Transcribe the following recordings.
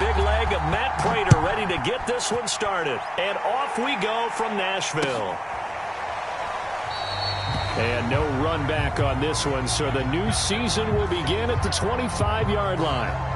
big leg of Matt Prater ready to get this one started. And off we go from Nashville. And no run back on this one, so the new season will begin at the 25-yard line.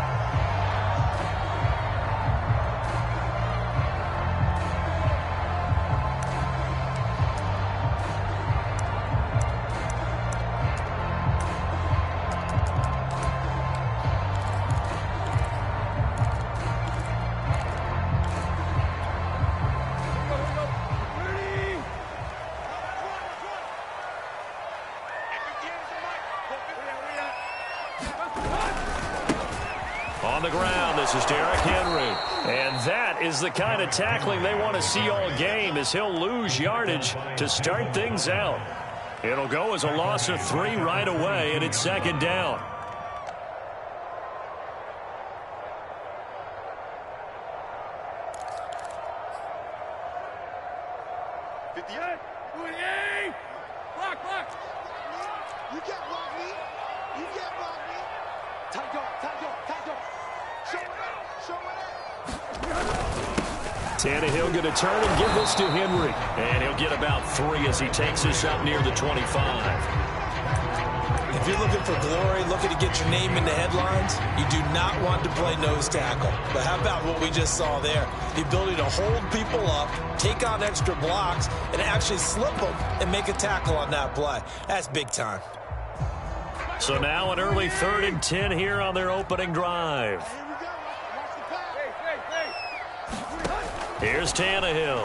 On the ground, this is Derrick Henry. And that is the kind of tackling they want to see all game, as he'll lose yardage to start things out. It'll go as a loss of 3 right away, and it's second down. Tannehill going to turn and give this to Henry. And he'll get about 3 as he takes this up near the 25. If you're looking for glory, looking to get your name in the headlines, you do not want to play nose tackle. But how about what we just saw there? The ability to hold people up, take on extra blocks, and actually slip them and make a tackle on that play. That's big time. So now an early 3rd and 10 here on their opening drive. Here's Tannehill.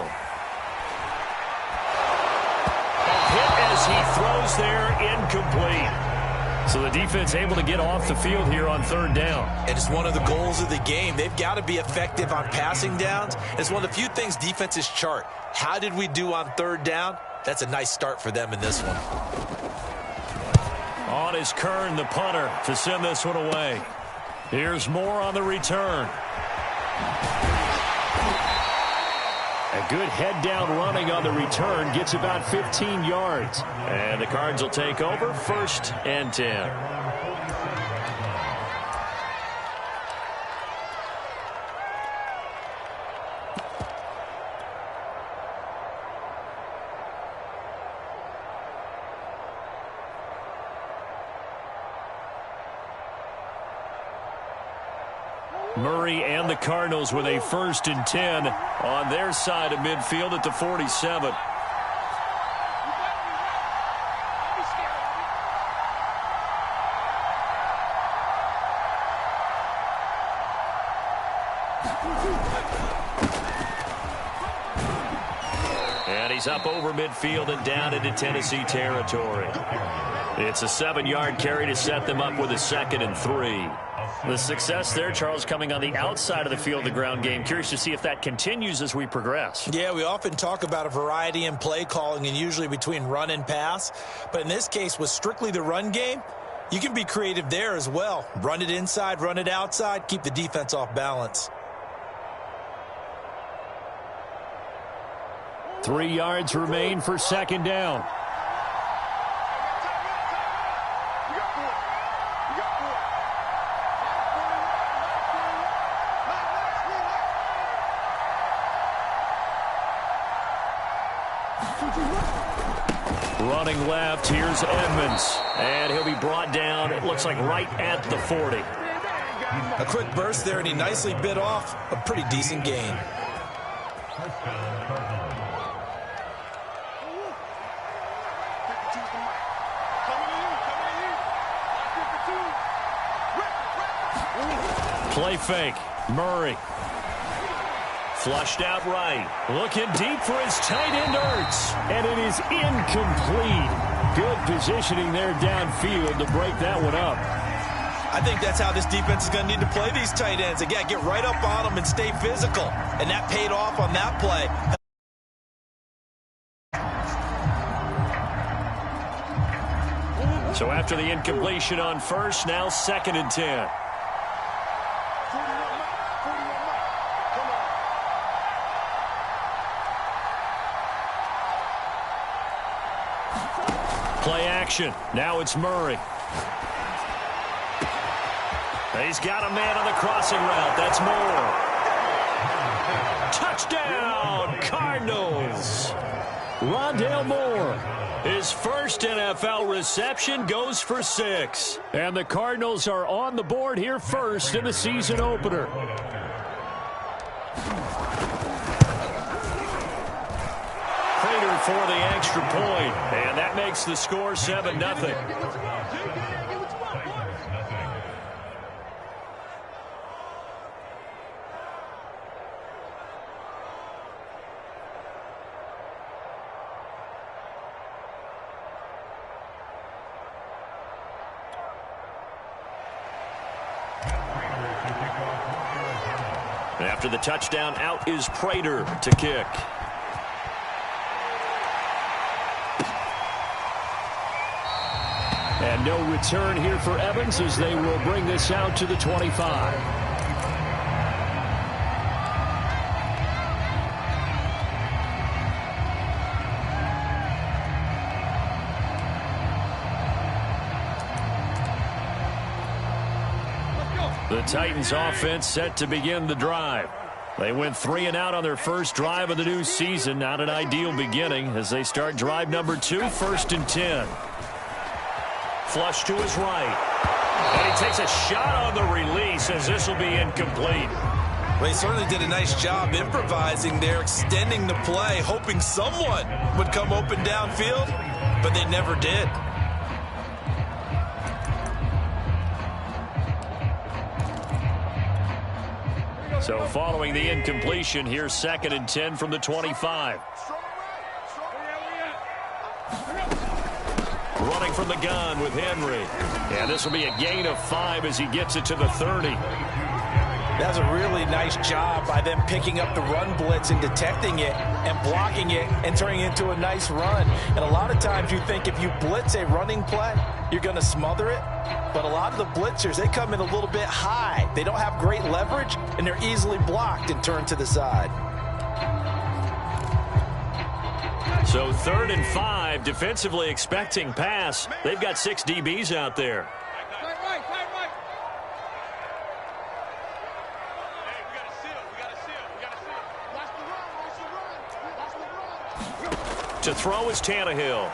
A hit as he throws there, incomplete. So the defense able to get off the field here on 3rd down. And it's one of the goals of the game. They've got to be effective on passing downs. It's one of the few things defenses chart. How did we do on 3rd down? That's a nice start for them in this one. On is Kern, the punter, to send this one away. Here's Moore on the return. A good head-down running on the return gets about 15 yards. And the Cards will take over 1st and 10. Murray and the Cardinals with a 1st and 10 on their side of midfield at the 47. And he's up over midfield and down into Tennessee territory. It's a 7-yard carry to set them up with a 2nd and 3. The success there, Charles, coming on the outside of the field, the ground game. Curious to see if that continues as we progress. Yeah, we often talk about a variety in play calling and usually between run and pass. But in this case, with strictly the run game, you can be creative there as well. Run it inside, run it outside, keep the defense off balance. 3 yards remain for 2nd down. Running left, here's Edmonds. And he'll be brought down, it looks like right at the 40. A quick burst there, and he nicely bit off a pretty decent gain. Play fake. Murray. Flushed out right. Looking deep for his tight end, Ertz. And it is incomplete. Good positioning there downfield to break that one up. I think that's how this defense is going to need to play these tight ends. They got to get right up on them and stay physical. And that paid off on that play. So after the incompletion on 1st, now 2nd and 10. Play action. Now it's Murray. He's got a man on the crossing route. That's Moore. Touchdown, Cardinals. Rondale Moore. His first NFL reception goes for 6. And the Cardinals are on the board here first in the season opener. Prater for the extra point. And that makes the score 7-0. After the touchdown, out is Prater to kick. And no return here for Evans as they will bring this out to the 25. The Titans offense set to begin the drive. They went 3 and out on their first drive of the new season. Not an ideal beginning as they start drive number 2, 1st and 10. Flush to his right. And he takes a shot on the release as this will be incomplete. Well, he certainly did a nice job improvising there, extending the play, hoping someone would come open downfield, but they never did. So following the incompletion, here's 2nd and 10 from the 25. Running from the gun with Henry. And this will be a gain of 5 as he gets it to the 30. That's a really nice job by them picking up the run blitz and detecting it and blocking it and turning it into a nice run. And a lot of times you think if you blitz a running play, you're going to smother it. But a lot of the blitzers, they come in a little bit high. They don't have great leverage, and they're easily blocked and turned to the side. So 3rd and 5, defensively expecting pass. They've got 6 DBs out there. To throw is Tannehill.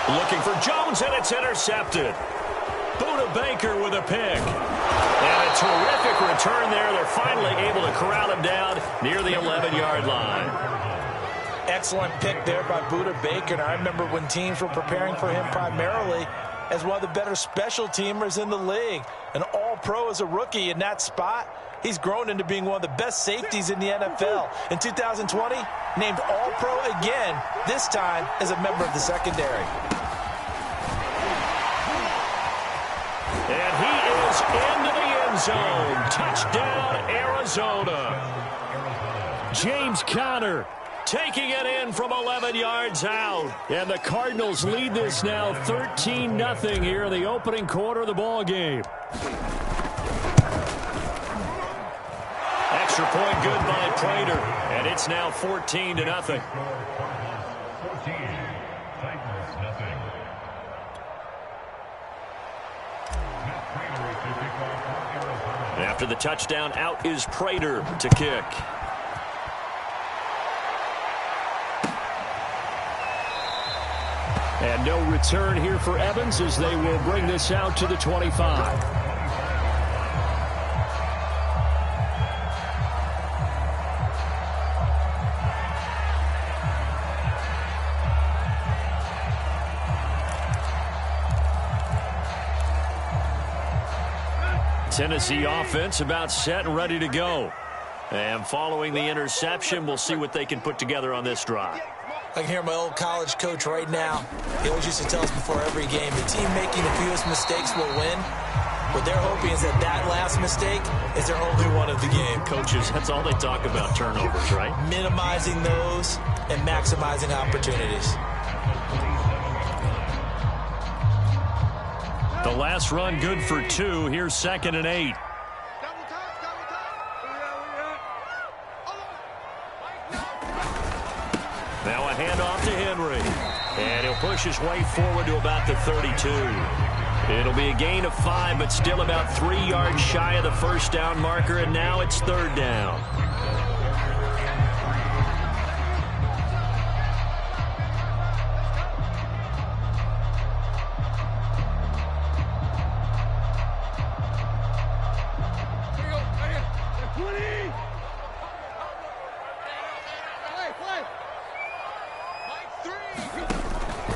Looking for Jones, and it's intercepted. Buda Baker with a pick. And a terrific return there. They're finally able to corral him down near the 11-yard line. Excellent pick there by Buda Baker. And I remember when teams were preparing for him primarily as one of the better special teamers in the league. An all-pro as a rookie in that spot. He's grown into being one of the best safeties in the NFL. In 2020, named all-pro again, this time as a member of the secondary. And he is into the end zone. Touchdown, Arizona. James Conner taking it in from 11 yards out. And the Cardinals lead this now 13-0 here in the opening quarter of the ball game. Extra point good by Prater. And it's now 14-0. After the touchdown, out is Prater to kick. And no return here for Evans as they will bring this out to the 25. Tennessee offense about set and ready to go. And following the interception, we'll see what they can put together on this drive. I can hear my old college coach right now. He always used to tell us before every game, the team making the fewest mistakes will win. What they're hoping is that that last mistake is their only one of the game. Coaches, that's all they talk about, turnovers, right? Minimizing those and maximizing opportunities. The last run good for 2. Here's 2nd and 8. Now a handoff to Henry. And he'll push his way forward to about the 32. It'll be a gain of 5, but still about 3 yards shy of the first down marker, and now it's third down.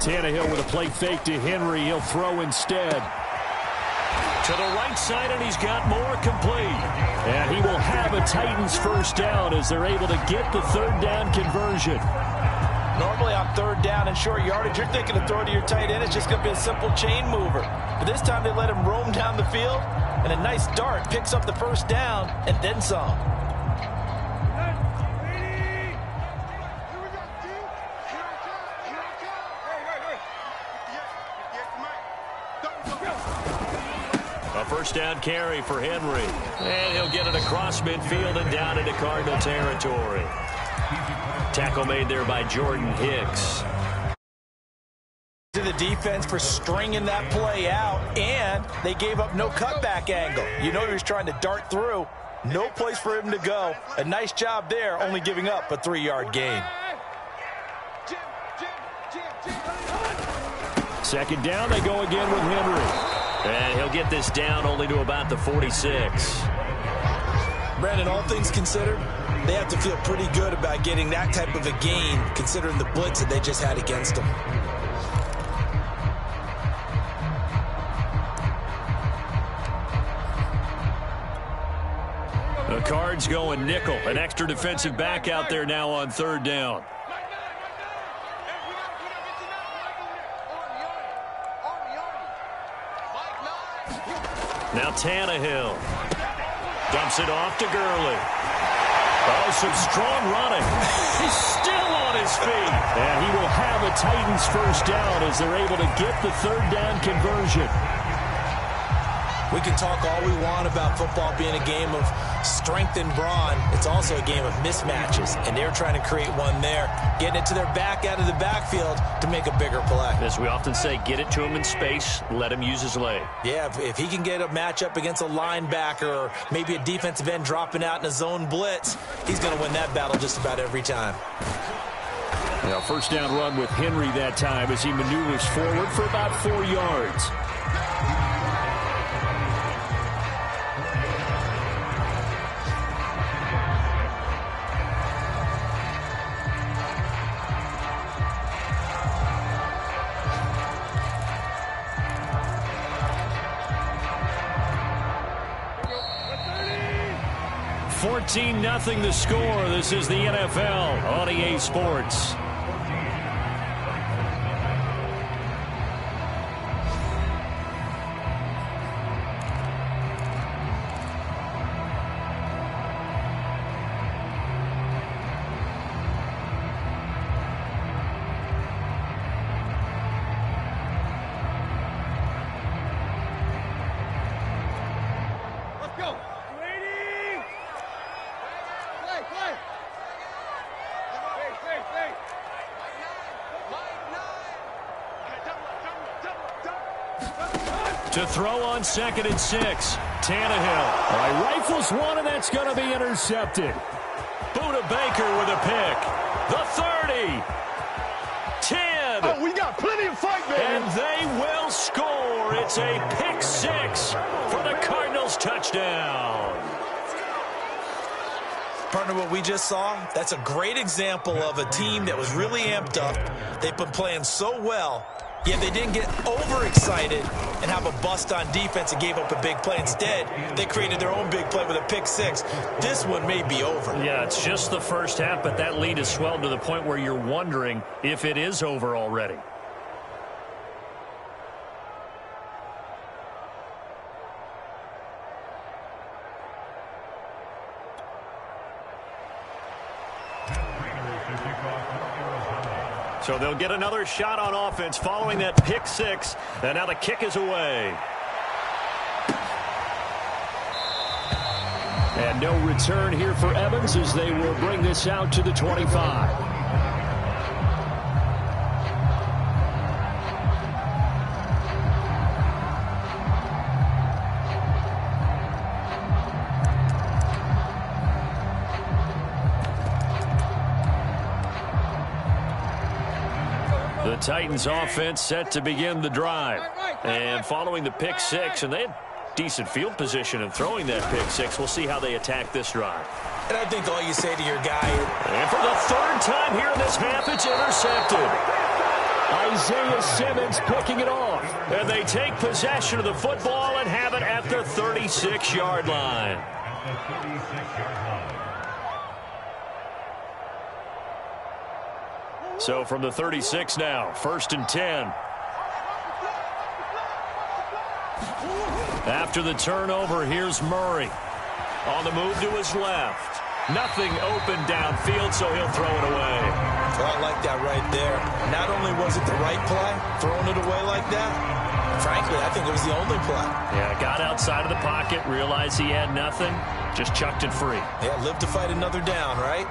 Tannehill with a play fake to Henry. He'll throw instead. To the right side, and he's got more complete. And he will have a Titans first down as they're able to get the third down conversion. Normally on third down and short yardage, you're thinking to throw to your tight end. It's just going to be a simple chain mover. But this time they let him roam down the field, and a nice dart picks up the first down and then some. First down carry for Henry. And he'll get it across midfield and down into Cardinal territory. Tackle made there by Jordan Hicks. To the defense for stringing that play out, and they gave up no cutback angle. You know he was trying to dart through. No place for him to go. A nice job there, only giving up a 3-yard gain. Second down, they go again with Henry. And he'll get this down only to about the 46. Brandon, all things considered, they have to feel pretty good about getting that type of a gain, considering the blitz that they just had against them. The Cards going nickel. An extra defensive back out there now on third down. Now Tannehill dumps it off to Gurley. Oh, some strong running. He's still on his feet. And he will have a Titans first down as they're able to get the third down conversion. We can talk all we want about football being a game of strength and brawn. It's also a game of mismatches, and they're trying to create one there, getting it to their back out of the backfield to make a bigger play. As we often say, get it to him in space, let him use his leg. Yeah, if he can get a matchup against a linebacker or maybe a defensive end dropping out in a zone blitz, he's going to win that battle just about every time. Now, first down run with Henry that time as he maneuvers forward for about 4 yards. Nothing the score. This is the NFL on EA Sports. To throw on 2nd and 6. Tannehill. All right, rifles one, and that's going to be intercepted. Buda Baker with a pick. The 30. 10. Oh, we got plenty of fight, baby. And they will score. It's a pick 6 for the Cardinals touchdown. Partner, what we just saw, that's a great example of a team that was really amped up. They've been playing so well. Yeah, they didn't get overexcited and have a bust on defense and gave up a big play. Instead, they created their own big play with a pick 6. This one may be over. Yeah, it's just the first half, but that lead has swelled to the point where you're wondering if it is over already. So they'll get another shot on offense following that pick 6. And now the kick is away. And no return here for Evans as they will bring this out to the 25. The Titans offense set to begin the drive. And following the pick six, and they had decent field position in throwing that pick six. We'll see how they attack this drive. And I think all you say to your guy is... And for the third time here in this half, it's intercepted. Isaiah Simmons picking it off. And they take possession of the football and have it at the 36-yard line. So from the 36 now, 1st and 10. After the turnover, here's Murray. On the move to his left. Nothing open downfield, so he'll throw it away. Well, I like that right there. Not only was it the right play, throwing it away like that, frankly, I think it was the only play. Yeah, got outside of the pocket, realized he had nothing, just chucked it free. Yeah, live to fight another down, right?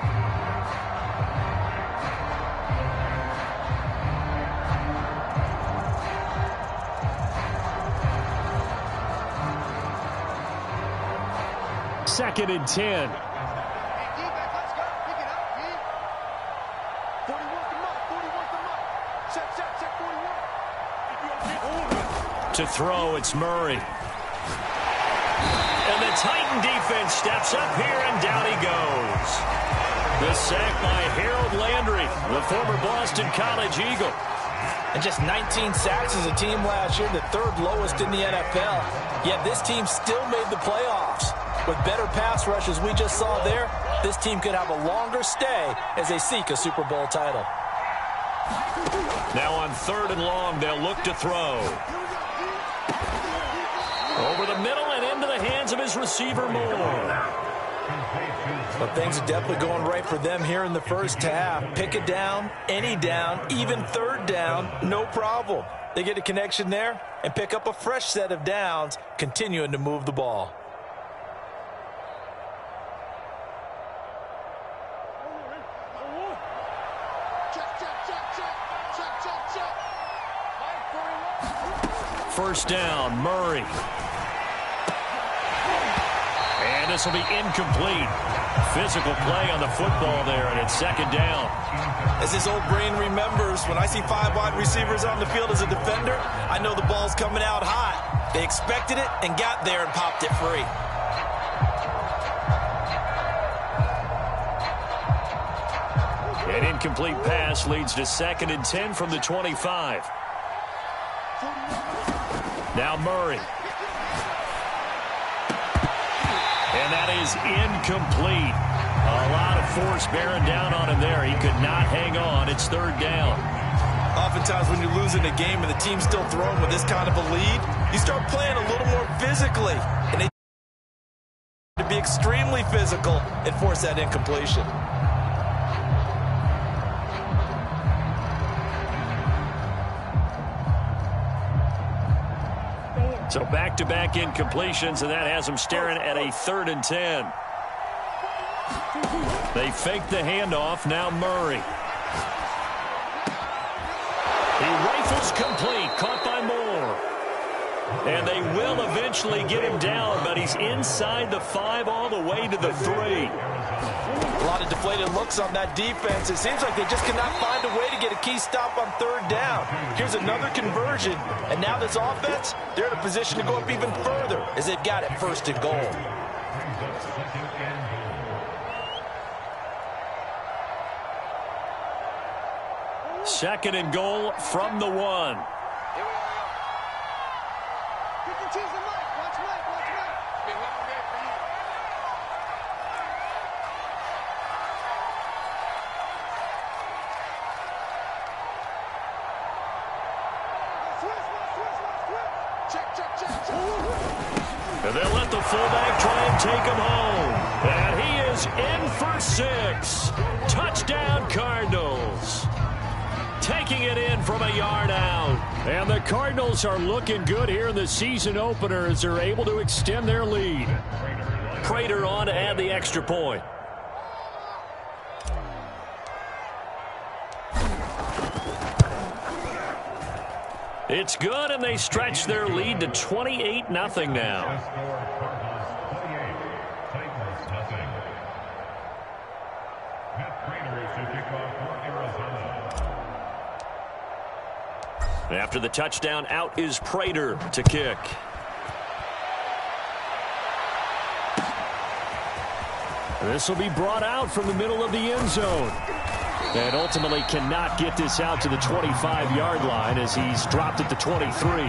Second and 10. To throw, it's Murray. And the Titan defense steps up here, and down he goes. The sack by Harold Landry, the former Boston College Eagle. And just 19 sacks as a team last year, the third lowest in the NFL. Yet this team still made the playoffs. With better pass rush as we just saw there, this team could have a longer stay as they seek a Super Bowl title. Now on 3rd and long, they'll look to throw. Over the middle and into the hands of his receiver, Moore. Well, things are definitely going right for them here in the first half. Pick it down, any down, even 3rd down, no problem. They get a connection there and pick up a fresh set of downs, continuing to move the ball. First down, Murray. And this will be incomplete. Physical play on the football there, and it's 2nd down. As his old brain remembers, when I see 5 wide receivers on the field as a defender, I know the ball's coming out hot. They expected it and got there and popped it free. An incomplete pass leads to 2nd and 10 from the 25. Now Murray. And that is incomplete. A lot of force bearing down on him there. He could not hang on. It's 3rd down. Oftentimes when you're losing a game and the team's still throwing with this kind of a lead, you start playing a little more physically. And they to be extremely physical and force that incompletion. So back-to-back incompletions, and that has them staring at a 3rd and 10. They fake the handoff. Now Murray. He rifles complete. Caught by Moore. And they will eventually get him down, but he's inside the 5 all the way to the 3. A lot of deflated looks on that defense. It seems like they just cannot find a way to get a key stop on 3rd down. Here's another conversion, and now this offense, they're in a position to go up even further as they've got it 1st and goal. Second and goal from the 1. And they'll let the fullback try and take him home. And he is in for 6. Touchdown, Cardinals. Taking it in from a yard out. And the Cardinals are looking good here in the season opener as they're able to extend their lead. Prater on to add the extra point. It's good, and they stretch their lead to 28-0 now. After the touchdown, out is Prater to kick. This will be brought out from the middle of the end zone. And ultimately cannot get this out to the 25-yard line as he's dropped at the 23.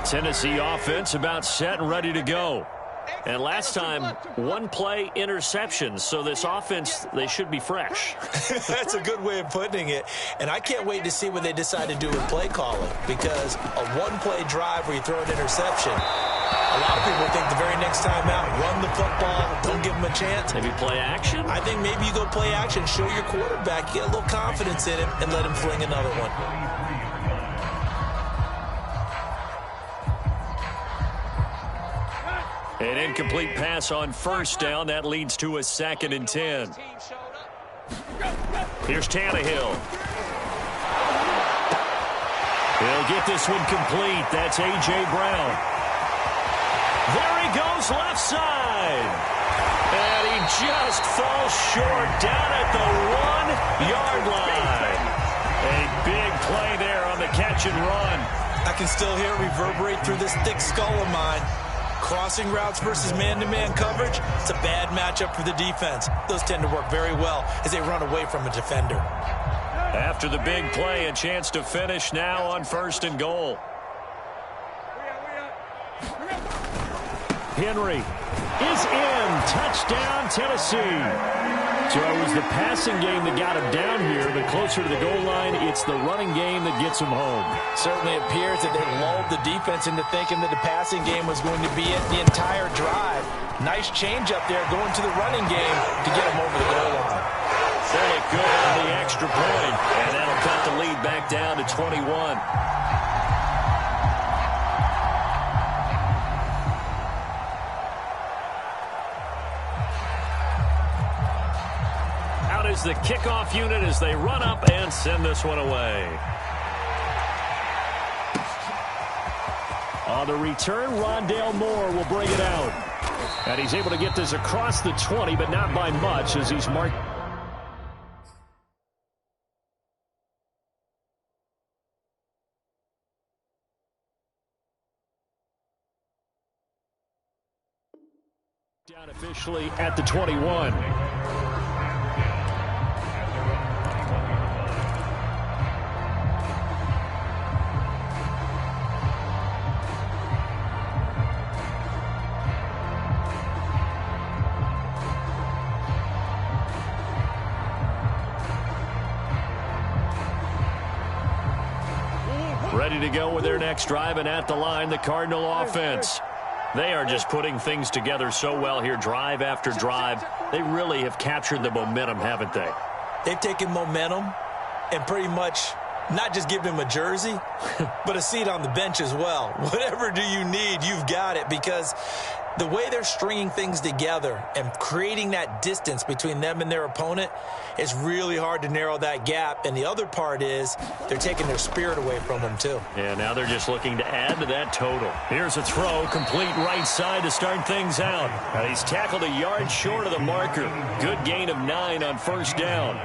Tennessee offense about set and ready to go. And last time, one-play interceptions. So this offense, they should be fresh. That's a good way of putting it. And I can't wait to see what they decide to do with play calling. Because a one-play drive where you throw an interception, a lot of people think the very next time out, run the football, don't give them a chance. Maybe play action? I think maybe you go play action, show your quarterback, get a little confidence in him, and let him fling another one. An incomplete pass on first down. That leads to a 2nd and 10. Here's Tannehill. He'll get this one complete. That's A.J. Brown. There he goes left side. And he just falls short down at the 1-yard line. A big play there on the catch and run. I can still hear it reverberate through this thick skull of mine. Crossing routes versus man-to-man coverage, it's a bad matchup for the defense. Those tend to work very well as they run away from a defender. After the big play, a chance to finish now on 1st and goal. Henry is in. Touchdown, Tennessee. So it was the passing game that got him down here, but closer to the goal line, it's the running game that gets him home. Certainly appears that they lulled the defense into thinking that the passing game was going to be it the entire drive. Nice change up there going to the running game to get him over the goal line. They look good on the extra point, and that'll cut the lead back down to 21. Is the kickoff unit as they run up and send this one away. On the return, Rondale Moore will bring it out. And he's able to get this across the 20, but not by much as he's marked. Down officially at the 21. Ready to go with their next drive, and at the line, the Cardinal offense. They are just putting things together so well here, drive after drive. They really have captured the momentum, haven't they? They've taken momentum and pretty much not just given him a jersey, but a seat on the bench as well. Whatever do you need, you've got it, because the way they're stringing things together and creating that distance between them and their opponent is really hard to narrow that gap. And the other part is they're taking their spirit away from them, too. Yeah, now they're just looking to add to that total. Here's a throw, complete right side to start things out. Now he's tackled a yard short of the marker. Good gain of 9 on first down.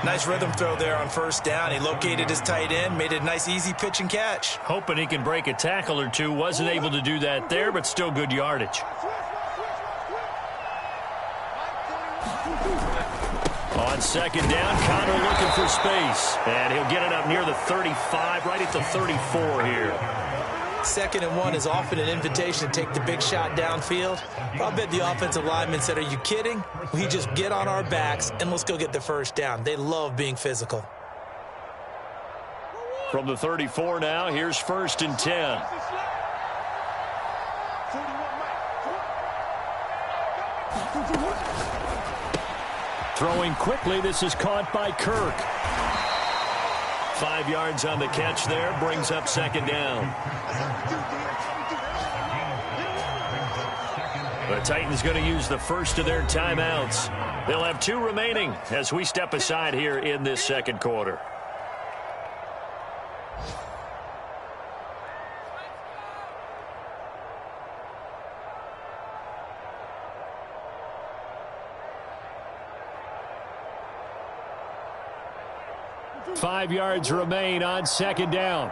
Nice rhythm throw there on first down. He located his tight end, made a nice easy pitch and catch. Hoping he can break a tackle or two. Wasn't able to do that there, but still good yardage. On second down, Connor looking for space. And he'll get it up near the 35, right at the 34 here. 2nd and 1 is often an invitation to take the big shot downfield. But I bet the offensive lineman said, are you kidding? We just get on our backs and let's go get the first down. They love being physical. From the 34 now, here's 1st and 10. Throwing quickly, this is caught by Kirk. 5 yards on the catch there, brings up 2nd down. The Titans going to use the first of their timeouts. They'll have 2 remaining as we step aside here in this second quarter. Five yards remain on second down.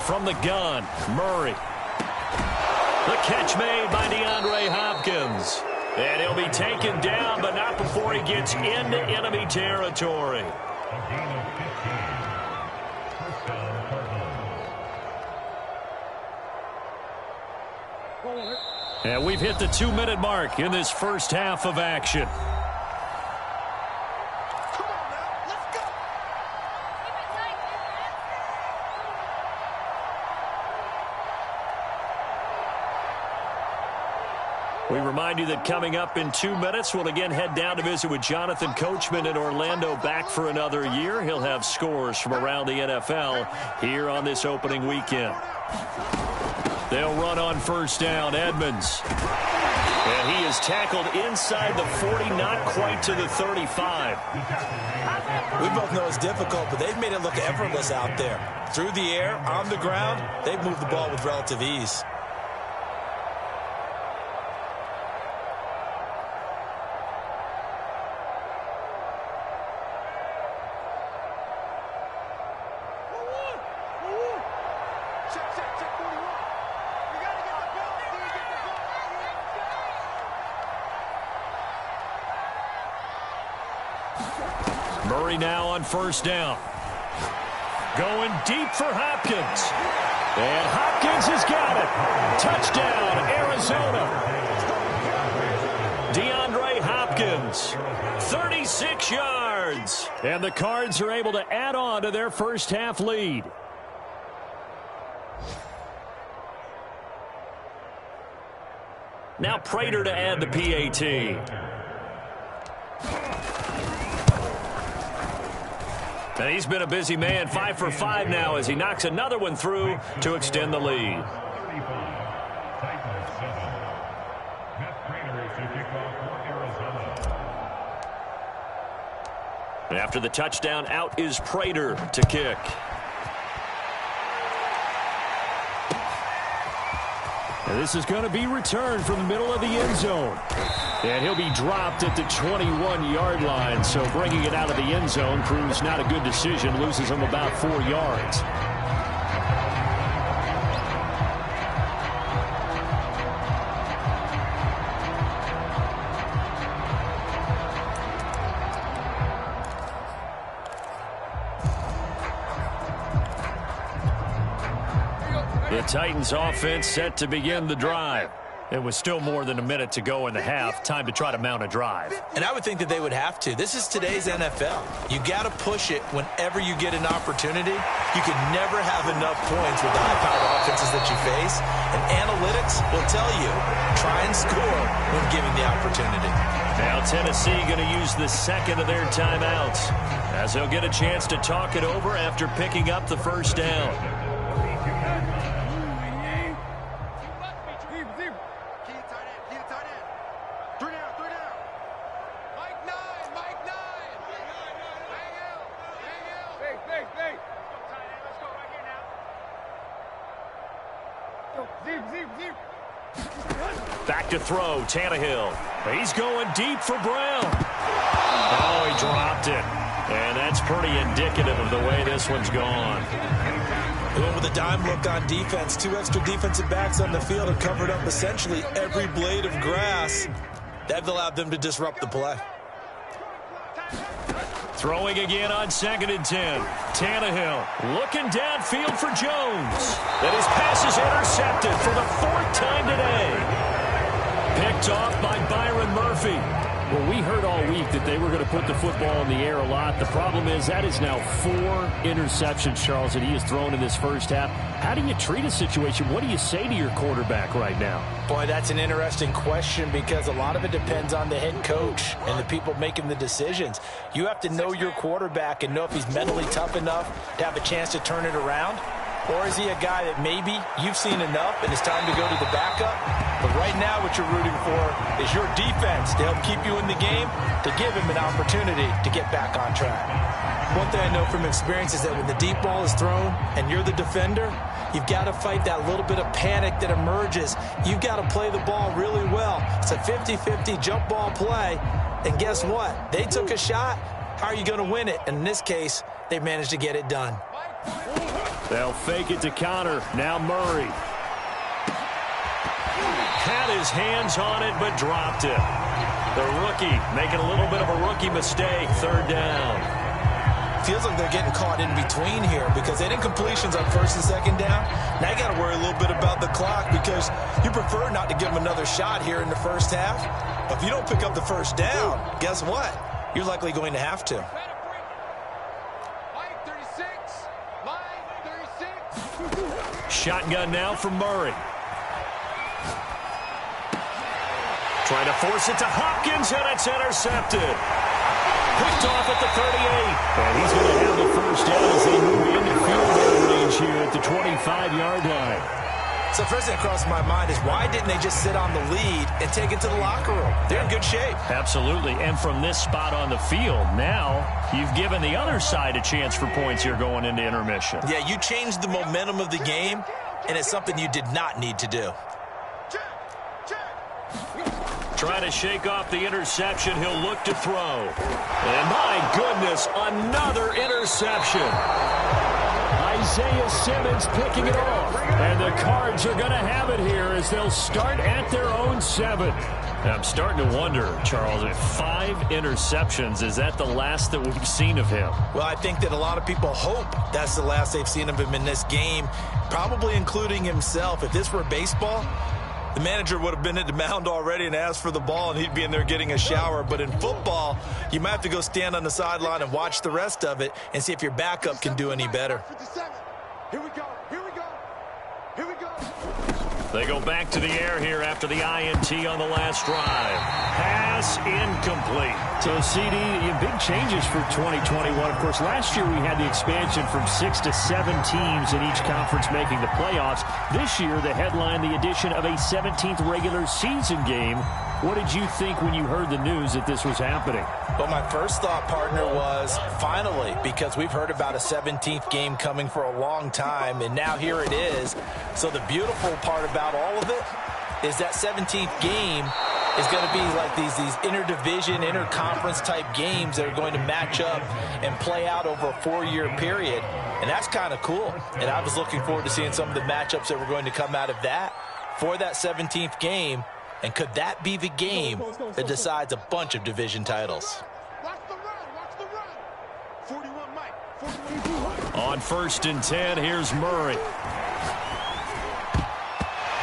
From the gun, Murray. The catch made by DeAndre Hopkins. And he'll be taken down, but not before he gets into enemy territory. And we've hit the 2-minute mark in this first half of action. We remind you that coming up in 2 minutes, we'll again head down to visit with Jonathan Coachman in Orlando, back for another year. He'll have scores from around the NFL here on this opening weekend. They'll run on first down, Edmonds. And he is tackled inside the 40, not quite to the 35. We both know it's difficult, but they've made it look effortless out there. Through the air, on the ground, they've moved the ball with relative ease. Murray now on first down. Going deep for Hopkins. And Hopkins has got it. Touchdown, Arizona. DeAndre Hopkins, 36 yards. And the Cards are able to add on to their first half lead. Now Prater to add the PAT. And he's been a busy man, 5 for 5 now as he knocks another one through to extend the lead. After the touchdown, out is Prater to kick. And this is going to be returned from the middle of the end zone. And he'll be dropped at the 21-yard line. So bringing it out of the end zone proves not a good decision. Loses him about 4 yards. The Titans offense set to begin the drive. It was still more than a minute to go in the half. Time to try to mount a drive. And I would think that they would have to. This is today's NFL. You got to push it whenever you get an opportunity. You can never have enough points with the high-powered offenses that you face. And analytics will tell you, try and score when given the opportunity. Now Tennessee going to use the second of their timeouts as they'll get a chance to talk it over after picking up the first down. Back to throw, Tannehill. He's going deep for Brown. Oh, he dropped it. And that's pretty indicative of the way this one's gone. They went with a dime look on defense. 2 extra defensive backs on the field and covered up essentially every blade of grass. That allowed them to disrupt the play. Throwing again on 2nd and 10. Tannehill looking downfield for Jones. And his pass is intercepted for the 4th time today. Picked off by Byron Murphy. Well, we heard all week that they were going to put the football in the air a lot. The problem is that is now 4 interceptions, Charles, that he has thrown in this first half. How do you treat a situation? What do you say to your quarterback right now? Boy, that's an interesting question because a lot of it depends on the head coach and the people making the decisions. You have to know your quarterback and know if he's mentally tough enough to have a chance to turn it around. Or is he a guy that maybe you've seen enough and it's time to go to the backup? But right now what you're rooting for is your defense to help keep you in the game, to give him an opportunity to get back on track. One thing I know from experience is that when the deep ball is thrown and you're the defender, you've got to fight that little bit of panic that emerges. You've got to play the ball really well. It's a 50-50 jump ball play. And guess what? They took a shot. How are you going to win it? And in this case, they managed to get it done. They'll fake it to counter. Now Murray. Had his hands on it, but dropped it. The rookie making a little bit of a rookie mistake. 3rd down. Feels like they're getting caught in between here because they didn't completions on 1st and 2nd down. Now you got to worry a little bit about the clock because you prefer not to give them another shot here in the first half. But if you don't pick up the 1st down, guess what? You're likely going to have to. Shotgun now for Murray. Trying to force it to Hopkins, and it's intercepted. Picked off at the 38. And he's going to have the 1st down as they move into field goal range here at the 25-yard line. So first thing that crossed my mind is why didn't they just sit on the lead and take it to the locker room? They're in good shape. Absolutely. And from this spot on the field, now you've given the other side a chance for points here going into intermission. Yeah, you changed the momentum of the game, and it's something you did not need to do. Trying to shake off the interception. He'll look to throw. And my goodness, another interception. Isaiah Simmons picking it off. And the Cards are going to have it here as they'll start at their own 7. I'm starting to wonder, Charles, if 5 interceptions, is that the last that we've seen of him? Well, I think that a lot of people hope that's the last they've seen of him in this game, probably including himself. If this were baseball, the manager would have been at the mound already and asked for the ball, and he'd be in there getting a shower. But in football, you might have to go stand on the sideline and watch the rest of it and see if your backup can do any better. Here we go. Here we go. Here we go. They go back to the air here after the INT on the last drive. Pass incomplete. So, CD, big changes for 2021. Of course, last year we had the expansion from 6 to 7 teams in each conference making the playoffs. This year, the headline, the addition of a 17th regular season game. What did you think when you heard the news that this was happening? Well, my first thought, partner, was finally, because we've heard about a 17th game coming for a long time, and now here it is. So the beautiful part about all of it is that 17th game is going to be like these interdivision, interconference type games that are going to match up and play out over a 4-year period. And that's kind of cool. And I was looking forward to seeing some of the matchups that were going to come out of that for that 17th game. And could that be the game that decides a bunch of division titles? Watch the run. Watch the run. 41 Mike. 41. On 1st and 10, here's Murray.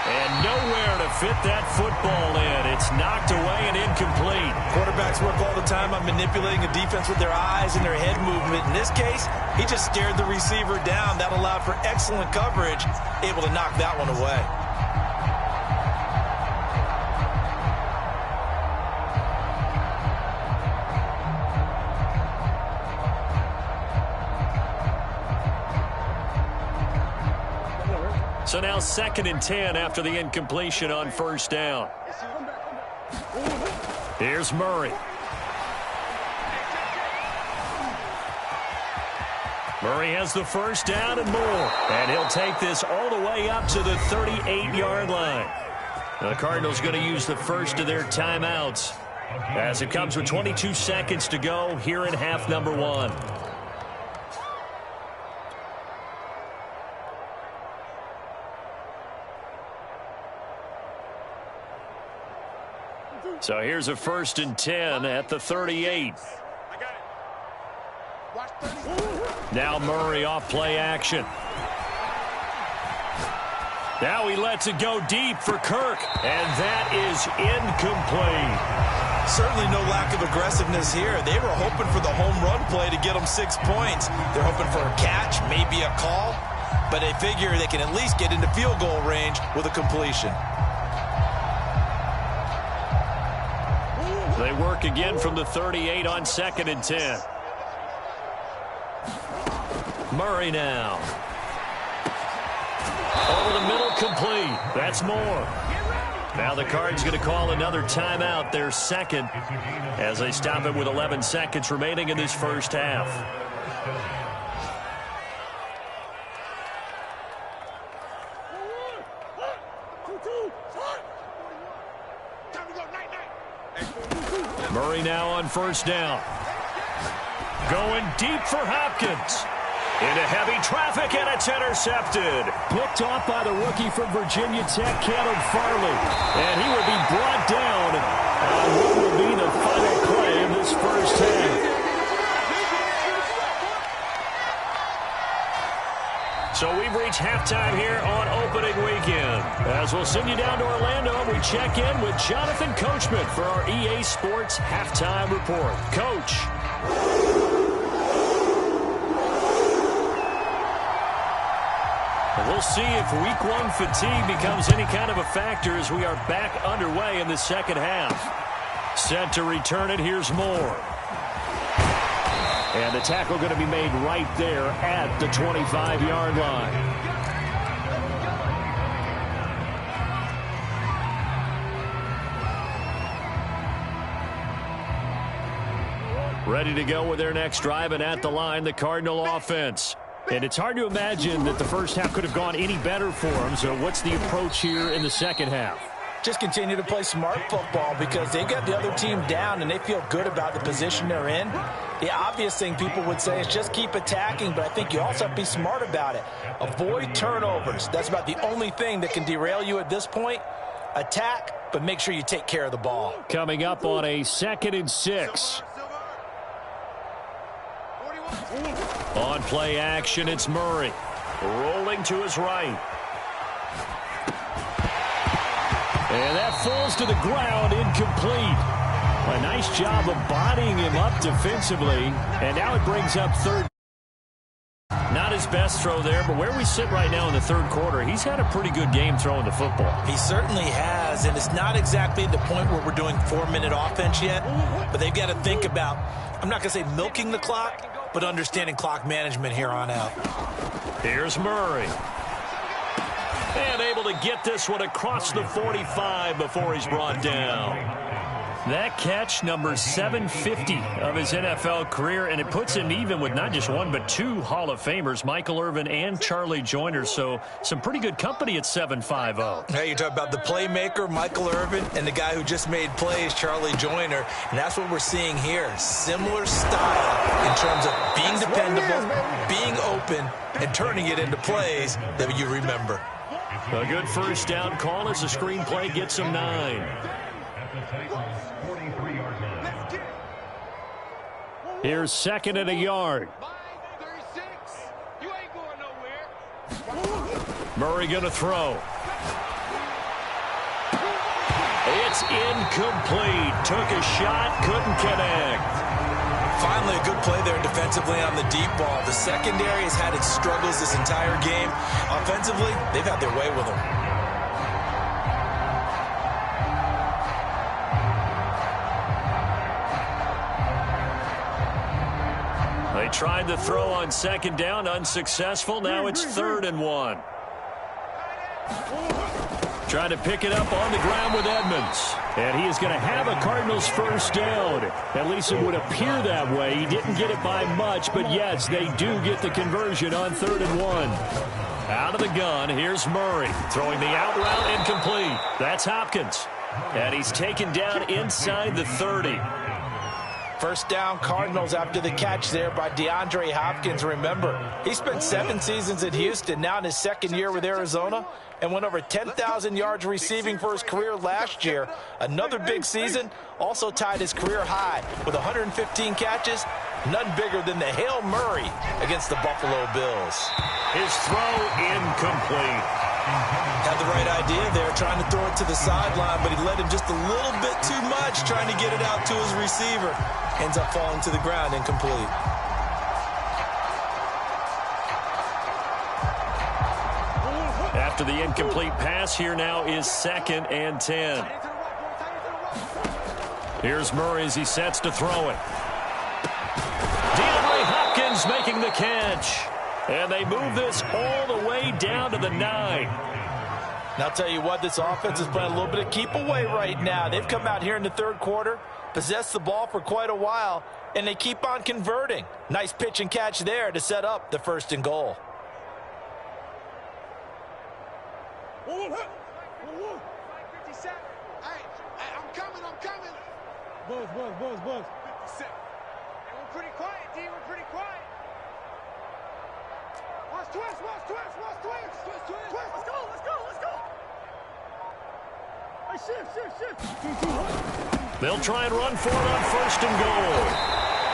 And nowhere to fit that football in. It's knocked away and incomplete. Quarterbacks work all the time on manipulating a defense with their eyes and their head movement. In this case, he just stared the receiver down. That allowed for excellent coverage, able to knock that one away. So now 2nd and 10 after the incompletion on 1st down. Here's Murray. Murray has the 1st down and more. And he'll take this all the way up to the 38-yard line. The Cardinals going to use the first of their timeouts as it comes with 22 seconds to go here in half number 1. So here's a 1st and 10 at the 38. Now Murray off play action. Now he lets it go deep for Kirk, and that is incomplete. Certainly no lack of aggressiveness here. They were hoping for the home run play to get them 6 points. They're hoping for a catch, maybe a call, but they figure they can at least get into field goal range with a completion. They work again from the 38 on 2nd and 10. Murray now. Over the middle, complete. That's more. Now the Cards going to call another timeout, their second, as they stop it with 11 seconds remaining in this first half. Murray now on first down. Going deep for Hopkins. Into heavy traffic, and it's intercepted. Picked off by the rookie from Virginia Tech, Caleb Farley. And he will be brought down on what will be the final play of this first half. So we've reached halftime here on opening weekend. As we'll send you down to Orlando, we check in with Jonathan Coachman for our EA Sports Halftime Report. Coach. We'll see if week one fatigue becomes any kind of a factor as we are back underway in the second half. Set to return it, here's Moore. And the tackle going to be made right there at the 25-yard line. Ready to go with their next drive, and at the line, the Cardinal offense. And it's hard to imagine that the first half could have gone any better for them. So what's the approach here in the second half? Just continue to play smart football because they've got the other team down and they feel good about the position they're in. The obvious thing people would say is just keep attacking, but I think you also have to be smart about it. Avoid turnovers. That's about the only thing that can derail you at this point. Attack, but make sure you take care of the ball. Coming up on a 2nd and 6. On play action, it's Murray. Rolling to his right. And that falls to the ground, incomplete. A nice job of bodying him up defensively. And now it brings up third. Not his best throw there, but where we sit right now in the third quarter, he's had a pretty good game throwing the football. He certainly has, and it's not exactly the point where we're doing 4-minute offense yet, but they've got to think about, I'm not going to say milking the clock, but understanding clock management here on out. Here's Murray. And able to get this one across the 45 before he's brought down. That catch, number 750 of his NFL career, and it puts him even with not just one but two Hall of Famers, Michael Irvin and Charlie Joyner. So some pretty good company at 750. Hey, you talk about the playmaker, Michael Irvin, and the guy who just made plays, Charlie Joyner, and that's what we're seeing here. Similar style in terms of being dependable, being open, and turning it into plays that you remember. A good first down call as the screenplay gets him 9. Here's 2nd and a yard. Murray going to throw. It's incomplete. Took a shot, couldn't connect. Finally, a good play there defensively on the deep ball. The secondary has had its struggles this entire game. Offensively, they've had their way with them. They tried the throw on 2nd down, unsuccessful. Now it's 3rd and 1. Trying to pick it up on the ground with Edmonds. And he is going to have a Cardinals first down. At least it would appear that way. He didn't get it by much, but yes, they do get the conversion on 3rd and 1. Out of the gun, here's Murray. Throwing the out route, incomplete. That's Hopkins. And he's taken down inside the 30. First down Cardinals after the catch there by DeAndre Hopkins. Remember, he spent 7 seasons at Houston, now in his 2nd year with Arizona, and went over 10,000 yards receiving for his career last year. Another big season, also tied his career high with 115 catches, none bigger than the Hail Murray against the Buffalo Bills. His throw incomplete. Had the right idea there, trying to throw it to the sideline, but he led him just a little bit too much, trying to get it out to his receiver. Ends up falling to the ground, incomplete. After the incomplete pass, here now is 2nd and 10. Here's Murray as he sets to throw it. DeAndre Hopkins making the catch. And they move this all the way down to the 9. Now, I'll tell you what, this offense is playing a little bit of keep away right now. They've come out here in the third quarter, possessed the ball for quite a while, and they keep on converting. Nice pitch and catch there to set up the 1st and goal. Hey, I'm coming. Buzz. Hey, we're pretty quiet, D. We're pretty quiet. Watch twist. Let's go. Hey, shift. They'll try and run for it on 1st and goal.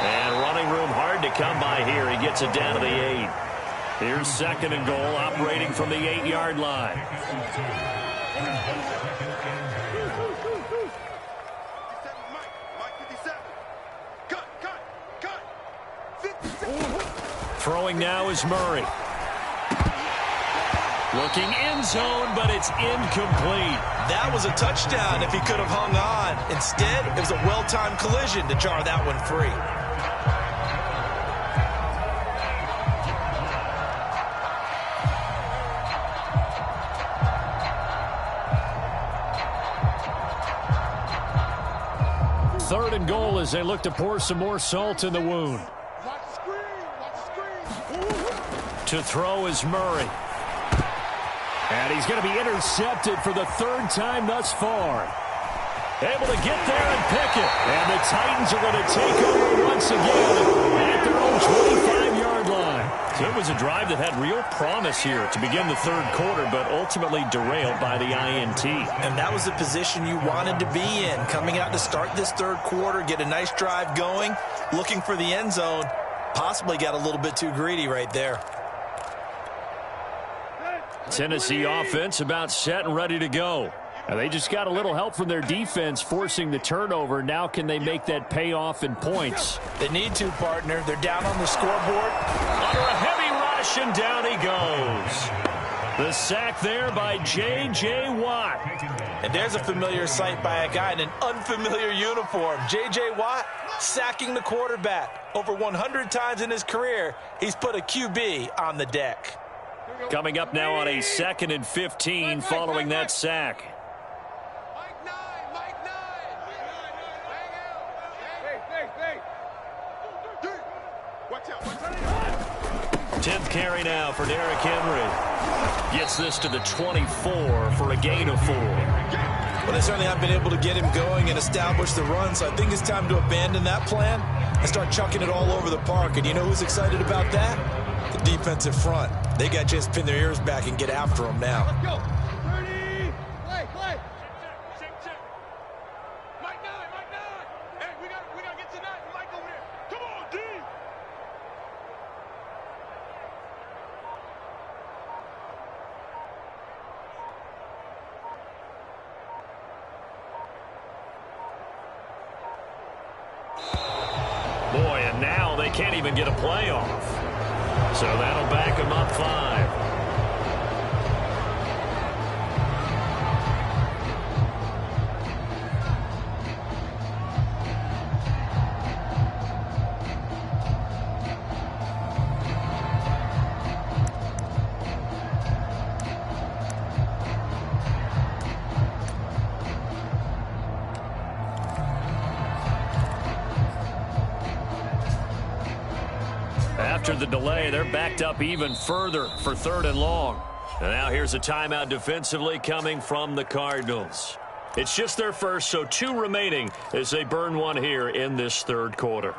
And running room hard to come by here. He gets it down to the 8. Here's 2nd and goal, operating from the 8-yard line. Throwing now is Murray. Looking end zone, but it's incomplete. That was a touchdown if he could have hung on. Instead, it was a well-timed collision to jar that one free. Third and goal as they look to pour some more salt in the wound. Watch the screen. To throw is Murray. And he's going to be intercepted for the 3rd time thus far. Able to get there and pick it. And the Titans are going to take over once again at their own 25-yard line. So it was a drive that had real promise here to begin the 3rd quarter, but ultimately derailed by the INT. And that was the position you wanted to be in. Coming out to start this 3rd quarter, get a nice drive going, looking for the end zone. Possibly got a little bit too greedy right there. Tennessee offense about set and ready to go. And they just got a little help from their defense forcing the turnover. Now can they make that pay off in points? They need to, partner. They're down on the scoreboard. Under a heavy rush, and down he goes. The sack there by J.J. Watt. And there's a familiar sight by a guy in an unfamiliar uniform. J.J. Watt sacking the quarterback. Over 100 times in his career, he's put a QB on the deck. Coming up now on a 2nd and 15 following that sack. Mike 9. Watch out. 10th carry now for Derrick Henry. Gets this to the 24 for a gain of 4. Well, they certainly have been able to get him going and establish the run, so I think it's time to abandon that plan and start chucking it all over the park. And you know who's excited about that? The defensive front. They got a chance to pin their ears back and get after him now. Let's go. 30. Play. Check. Mike 9. Hey, we gotta get to 9. Mike over there. Come on, D. Boy, and now they can't even get a playoff. So that'll back them up 5. After the delay, they're backed up even further for 3rd and long. And now here's a timeout defensively coming from the Cardinals. It's just their first, so 2 remaining as they burn one here in this 3rd quarter.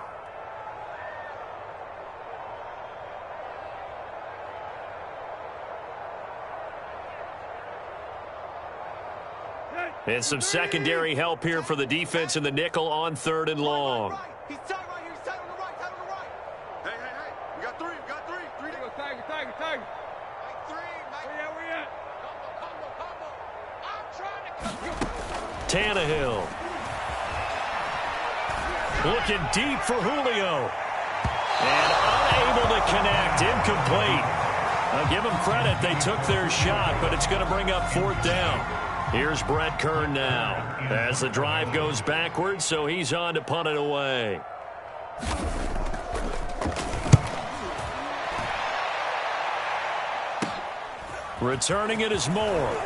And some secondary help here for the defense in the nickel on 3rd and long. He's tight right here. He's tight on the right. Hey. We got 3. 3 to go. Tiger. Mike 3. Where you at? Tannehill. Looking deep for Julio. And unable to connect. Incomplete. I'll give them credit. They took their shot, but it's going to bring up 4th down. Here's Brett Kern now as the drive goes backwards, so he's on to punt it away. Returning it is Moore.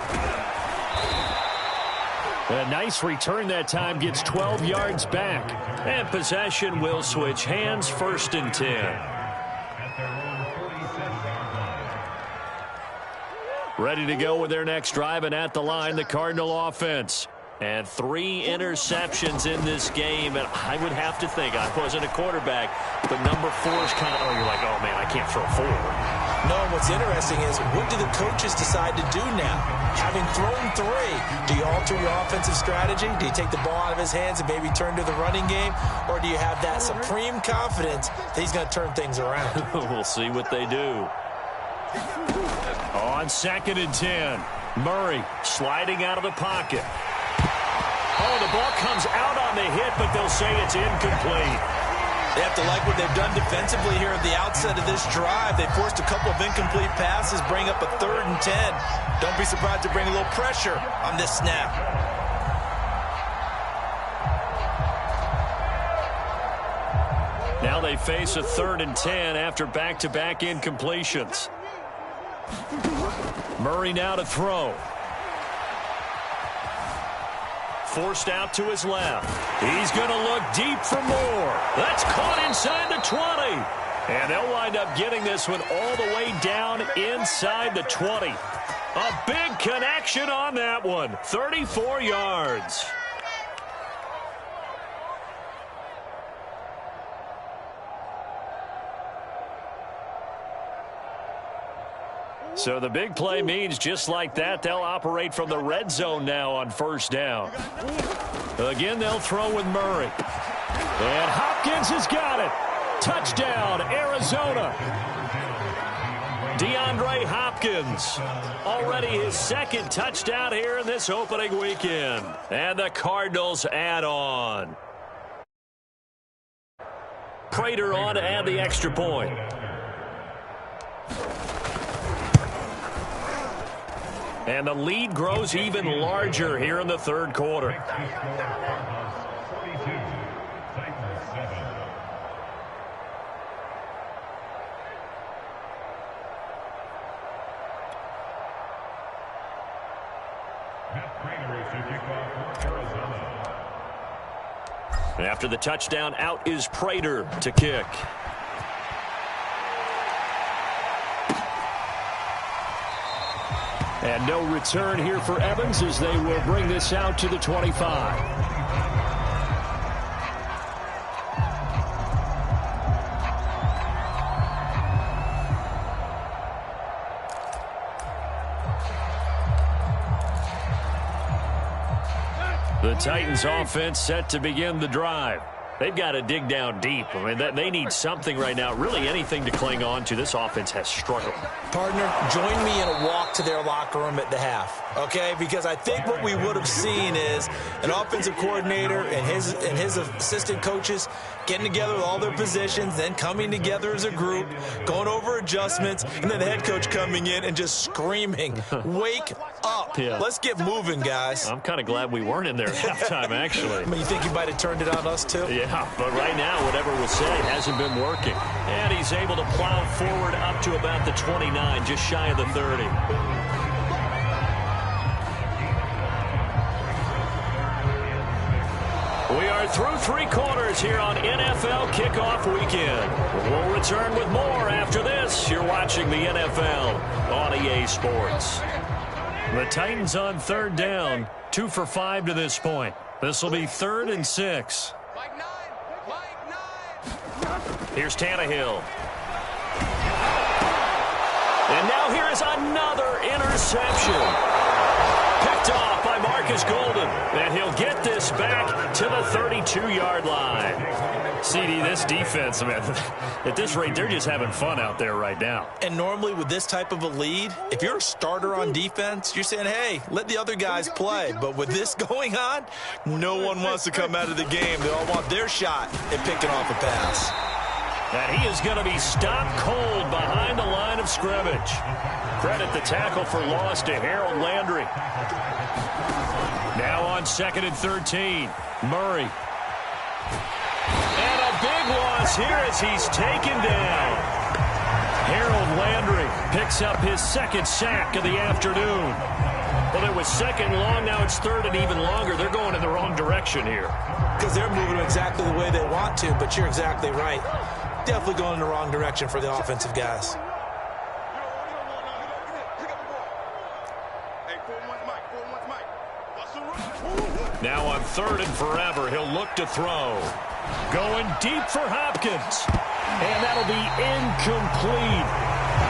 A nice return that time, gets 12 yards back. And possession will switch hands, 1st and 10. Ready to go with their next drive, and at the line, the Cardinal offense. And 3 interceptions in this game, and I would have to think, I wasn't a quarterback, but number 4 is kind of, you're like, oh man, I can't throw 4. No, what's interesting is, what do the coaches decide to do now? Having thrown 3, do you alter your offensive strategy? Do you take the ball out of his hands and maybe turn to the running game? Or do you have that supreme confidence that he's going to turn things around? We'll see what they do. On 2nd and 10, Murray sliding out of the pocket. Oh, the ball comes out on the hit, but they'll say it's incomplete. They have to like what they've done defensively here at the outset of this drive. They forced a couple of incomplete passes, bring up a 3rd and 10. Don't be surprised to bring a little pressure on this snap. Now they face a 3rd and 10 after back-to-back incompletions. Murray now to throw. Forced out to his left. He's going to look deep for more. That's caught inside the 20. And they'll wind up getting this one all the way down inside the 20. A big connection on that one. 34 yards. So the big play means just like that, they'll operate from the red zone now on 1st down. Again, they'll throw with Murray. And Hopkins has got it. Touchdown, Arizona. DeAndre Hopkins. Already his 2nd touchdown here in this opening weekend. And the Cardinals add on. Prater on to add the extra point. And the lead grows even larger here in the 3rd quarter. After the touchdown, out is Prater to kick. And no return here for Evans as they will bring this out to the 25. The Titans offense set to begin the drive. They've got to dig down deep. I mean, they need something right now, really anything to cling on to. This offense has struggled. Partner, join me in a walk to their locker room at the half, okay? Because I think what we would have seen is an offensive coordinator and his assistant coaches getting together with all their positions, then coming together as a group, going over adjustments, and then the head coach coming in and just screaming, wake up. Yeah. Let's get moving, guys. I'm kind of glad we weren't in there at halftime, actually. I mean, you think you might have turned it on us, too? Yeah, but right now, whatever was said hasn't been working. And he's able to plow forward up to about the 29, just shy of the 30. We are through 3 quarters here on NFL Kickoff Weekend. We'll return with more after this. You're watching the NFL on EA Sports. The Titans on 3rd down, 2 for 5 to this point. This will be 3rd and 6. Here's Tannehill. And now here is another interception. Picked off by Mark clock is golden, and he'll get this back to the 32-yard line. CD, this defense, man, at this rate, they're just having fun out there right now. And normally with this type of a lead, if you're a starter on defense, you're saying, hey, let the other guys play. But with this going on, no one wants to come out of the game. They all want their shot at picking off a pass. And he is going to be stopped cold behind the line of scrimmage. Credit the tackle for loss to Harold Landry. Now on 2nd and 13, Murray. And a big loss here as he's taken down. Harold Landry picks up his 2nd sack of the afternoon. Well, it was 2nd and long, now it's 3rd and even longer. They're going in the wrong direction here. Because they're moving exactly the way they want to, but you're exactly right. Definitely going in the wrong direction for the offensive guys. Now on 3rd and forever, he'll look to throw. Going deep for Hopkins. And that'll be incomplete.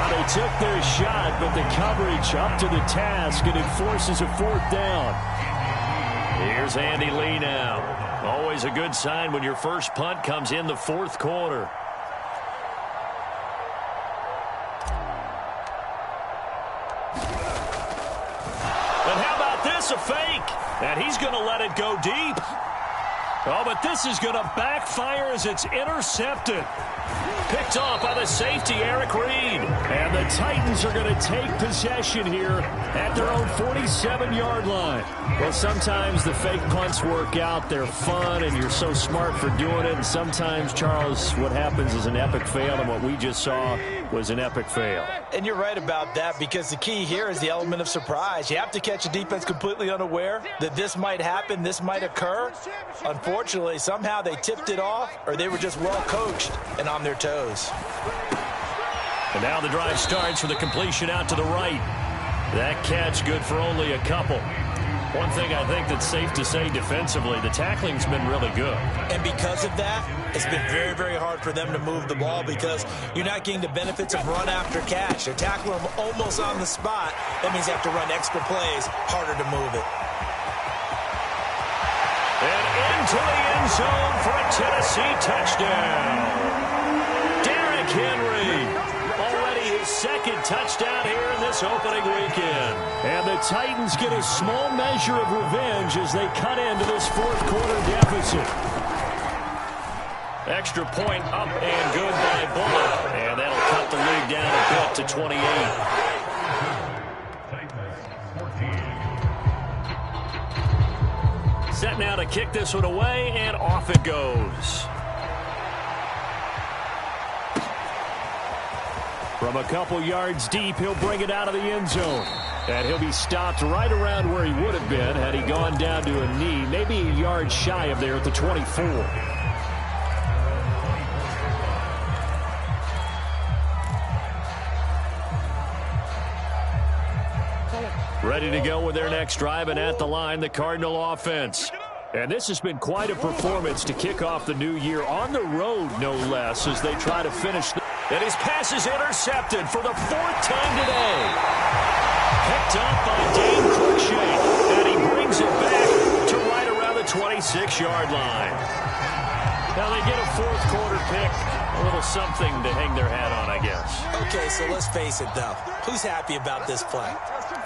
They took their shot, but the coverage up to the task, and it forces a 4th down. Here's Andy Lee now. Always a good sign when your first punt comes in the 4th quarter. And how about this, a fake? And he's going to let it go deep. Oh, but this is going to backfire as it's intercepted. Picked off by the safety, Eric Reed. And the Titans are going to take possession here at their own 47-yard line. Well, sometimes the fake punts work out. They're fun, and you're so smart for doing it. And sometimes, Charles, what happens is an epic fail, and what we just saw was an epic fail. And you're right about that, because the key here is the element of surprise. You have to catch a defense completely unaware that this might happen, this might occur. Unfortunately, somehow they tipped it off, or they were just well coached and on their toes. And now the drive starts with a completion out to the right. That catch good for only a couple. One thing I think that's safe to say defensively, the tackling's been really good. And because of that, it's been very, very hard for them to move the ball, because you're not getting the benefits of run after catch. They're tackling them almost on the spot. That means you have to run extra plays, harder to move it. And into the end zone for a Tennessee touchdown. Derrick Henry, already his 2nd touchdown here in this opening weekend. And the Titans get a small measure of revenge as they cut into this 4th quarter deficit. Extra point up and good by Bullock. And that'll cut the lead down a bit to 28. Set now to kick this one away, and off it goes. From a couple yards deep, he'll bring it out of the end zone. And he'll be stopped right around where he would have been had he gone down to a knee, maybe a yard shy of there at the 24. Ready to go with their next drive, and at the line, the Cardinal offense. And this has been quite a performance to kick off the new year on the road, no less, as they try to finish. And his pass is intercepted for the 4th time today. Picked up by Dane Cruikshank, and he brings it back to right around the 26-yard line. Now they get a 4th quarter pick. A little something to hang their hat on, I guess. Okay, so let's face it, though. Who's happy about this play?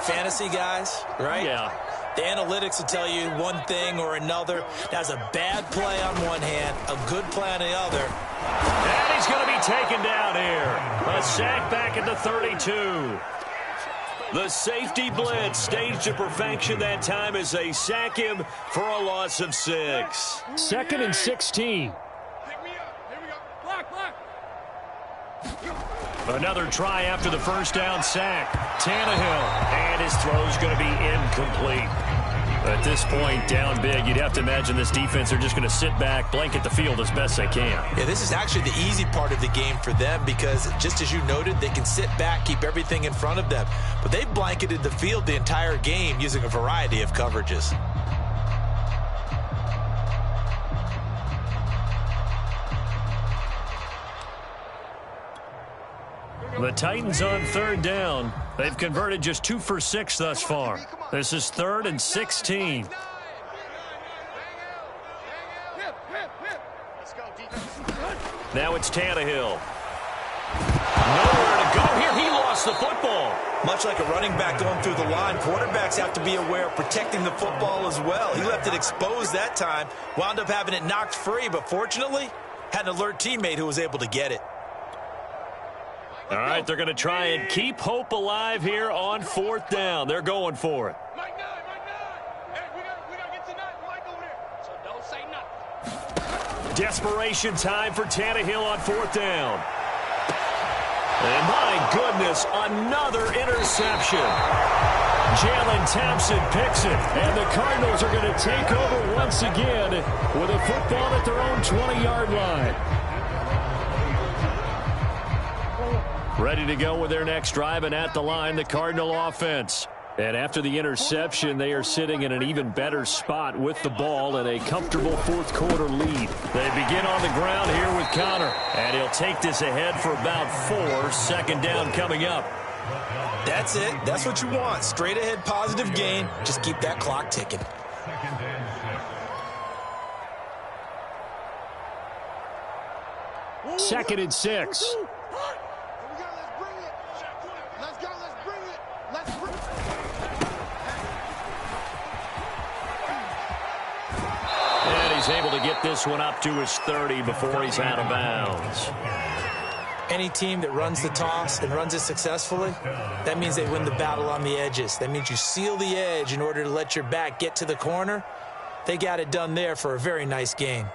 Fantasy guys, right? Yeah. The analytics will tell you one thing or another. That's a bad play on one hand, a good play on the other. And he's going to be taken down here. A sack back at the 32. The safety blitz staged to perfection that time as they sack him for a loss of 6. 2nd and 16. Another try after the first down sack. Tannehill, and his throw's going to be incomplete. At this point, down big, you'd have to imagine this defense are just going to sit back, blanket the field as best they can. Yeah, this is actually the easy part of the game for them, because just as you noted, they can sit back, keep everything in front of them. But they blanketed the field the entire game using a variety of coverages. The Titans on 3rd down. They've converted just 2 for 6 thus far. This is 3rd and 16. Now it's Tannehill. Nowhere to go here. He lost the football. Much like a running back going through the line, quarterbacks have to be aware of protecting the football as well. He left it exposed that time, wound up having it knocked free, but fortunately, had an alert teammate who was able to get it. All right, they're going to try and keep hope alive here on 4th down. They're going for it. Mike 9. Hey, we got to get to 9. Mike over there. So don't say nothing. Desperation time for Tannehill on 4th down. And my goodness, another interception. Jalen Thompson picks it, and the Cardinals are going to take over once again with a football at their own 20-yard line. Ready to go with their next drive, and at the line, the Cardinal offense. And after the interception, they are sitting in an even better spot with the ball and a comfortable 4th quarter lead. They begin on the ground here with Connor, and he'll take this ahead for about 4. 2nd down coming up. That's it. That's what you want. Straight ahead positive gain. Just keep that clock ticking. 2nd and 6. And he's able to get this one up to his 30 before he's out of bounds. Any team that runs the toss and runs it successfully, that means they win the battle on the edges. That means you seal the edge in order to let your back get to the corner. They got it done there for a very nice gain.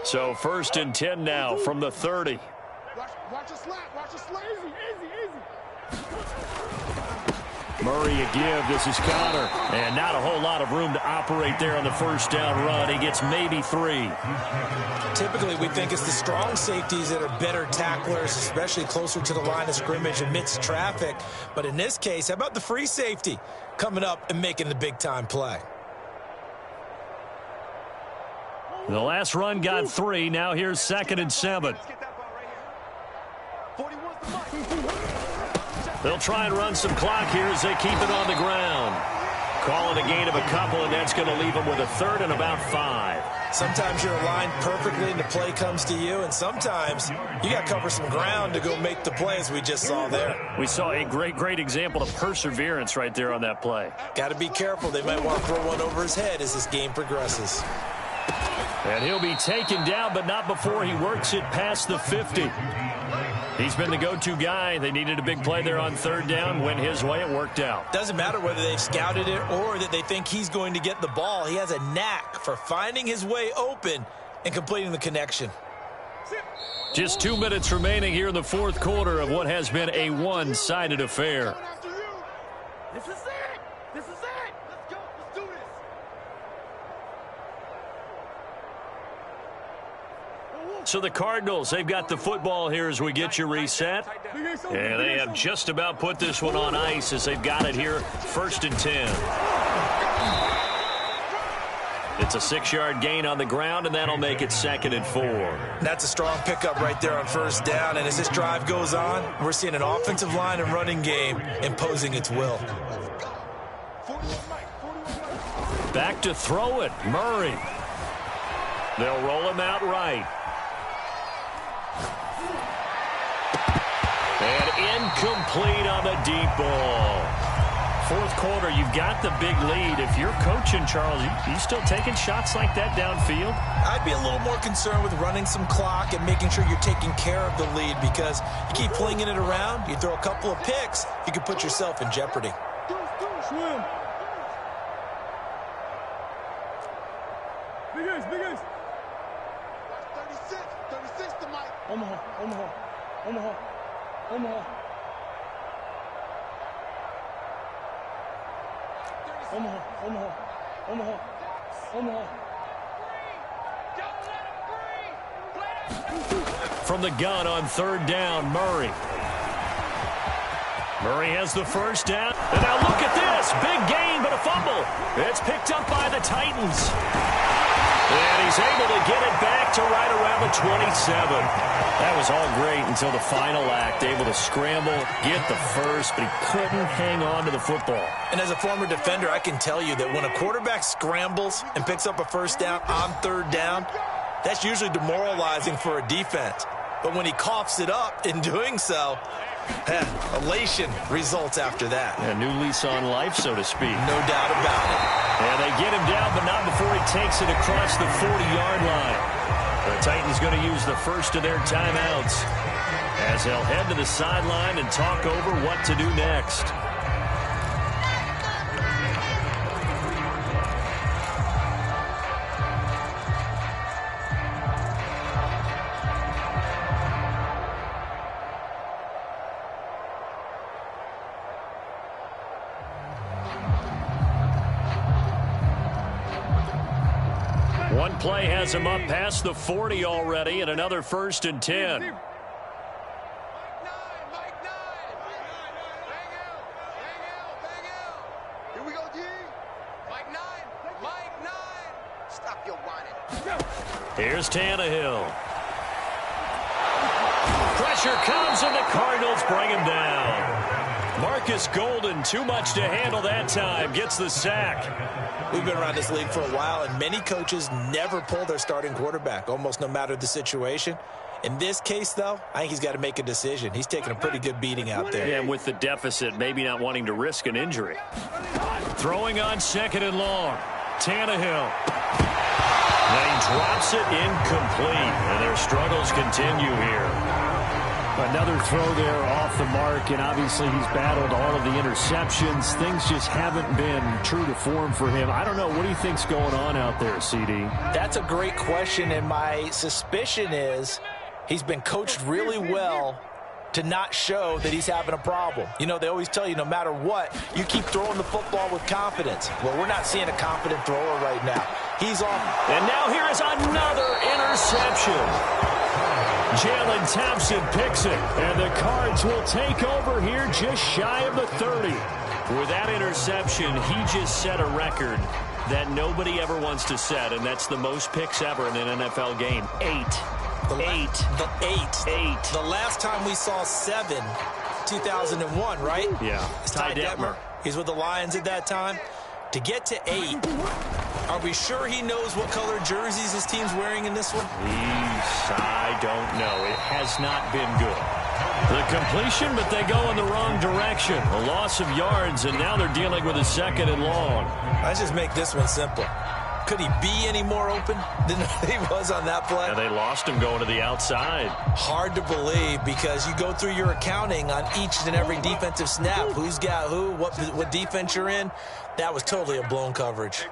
So 1st and 10 now from the 30. Watch a slap. Watch a slap. Easy. Murray a give. This is Connor. And not a whole lot of room to operate there on the 1st down run. He gets maybe 3. Typically, we think it's the strong safeties that are better tacklers, especially closer to the line of scrimmage amidst traffic. But in this case, how about the free safety coming up and making the big-time play? The last run got 3. Now here's 2nd and 7. They'll try and run some clock here as they keep it on the ground. Calling a gain of a couple, and that's going to leave them with a 3rd and about 5. Sometimes you're aligned perfectly and the play comes to you, and sometimes you got to cover some ground to go make the play, as we just saw there. We saw a great example of perseverance right there on that play. Got to be careful. They might want to throw one over his head as this game progresses. And he'll be taken down, but not before he works it past the 50. He's been the go-to guy. They needed a big play there on 3rd down. Went his way. It worked out. Doesn't matter whether they've scouted it or that they think he's going to get the ball. He has a knack for finding his way open and completing the connection. Just 2 minutes remaining here in the 4th quarter of what has been a one-sided affair. This is it. Let's go. Let's do this. So the Cardinals, they've got the football here as we get you reset. And they have just about put this one on ice as they've got it here, 1st and 10. It's a 6-yard gain on the ground, and that'll make it 2nd and 4. That's a strong pickup right there on 1st down. And as this drive goes on, we're seeing an offensive line and running game imposing its will. Back to throw it, Murray. They'll roll him out right. And incomplete on the deep ball. 4th quarter, you've got the big lead. If you're coaching, Charles, you still taking shots like that downfield? I'd be a little more concerned with running some clock and making sure you're taking care of the lead, because you keep flinging it around, you throw a couple of picks, you could put yourself in jeopardy. Swim. Big ace. 36 to Mike. Omaha. From the gun on 3rd down, Murray. Murray has the 1st down. And now look at this. Big gain, but a fumble. It's picked up by the Titans. And he's able to get it back to right around the 27. That was all great until the final act. Able to scramble, get the first, but he couldn't hang on to the football. And as a former defender, I can tell you that when a quarterback scrambles and picks up a first down on third down, that's usually demoralizing for a defense. But when he coughs it up in doing so, elation results after that. A new lease on life, so to speak. No doubt about it. And they get him down, but not before he takes it across the 40-yard line. The Titans going to use the first of their timeouts as they'll head to the sideline and talk over what to do next. One play has him up past the 40 already, and another 1st and 10. Mike 9, Mike 9. Bang out. Here we go, D. Mike 9, Mike 9. Stop your whining. Here's Tannehill. Pressure comes, and the Cardinals bring him down. Marcus Golden, too much to handle that time, gets the sack. We've been around this league for a while, and many coaches never pull their starting quarterback, almost no matter the situation. In this case, though, I think he's got to make a decision. He's taking a pretty good beating out there. Yeah, and with the deficit, maybe not wanting to risk an injury. Throwing on 2nd and long. Tannehill. And he drops it incomplete, and their struggles continue here. Another throw there off the mark, and obviously he's battled all of the interceptions. Things just haven't been true to form for him. I don't know. What do you think's going on out there, CD? That's a great question, and my suspicion is he's been coached really well to not show that he's having a problem. You know, they always tell you no matter what, you keep throwing the football with confidence. Well, we're not seeing a confident thrower right now. He's off. And now here is another interception. Jalen Thompson picks it, and the Cards will take over here just shy of the 30. With that interception, he just set a record that nobody ever wants to set, and that's the most picks ever in an NFL game. 8. The last time we saw 7, 2001, right? Yeah. Ty Detmer. He's with the Lions at that time. To get to 8, are we sure he knows what color jerseys his team's wearing in this one? I don't know. It has not been good. The completion, but they go in the wrong direction. A loss of yards, and now they're dealing with a 2nd and long. Let's just make this one simple. Could he be any more open than he was on that play? And they lost him going to the outside. Hard to believe because you go through your accounting on each and every defensive snap. Who's got who, what defense you're in. That was totally a blown coverage.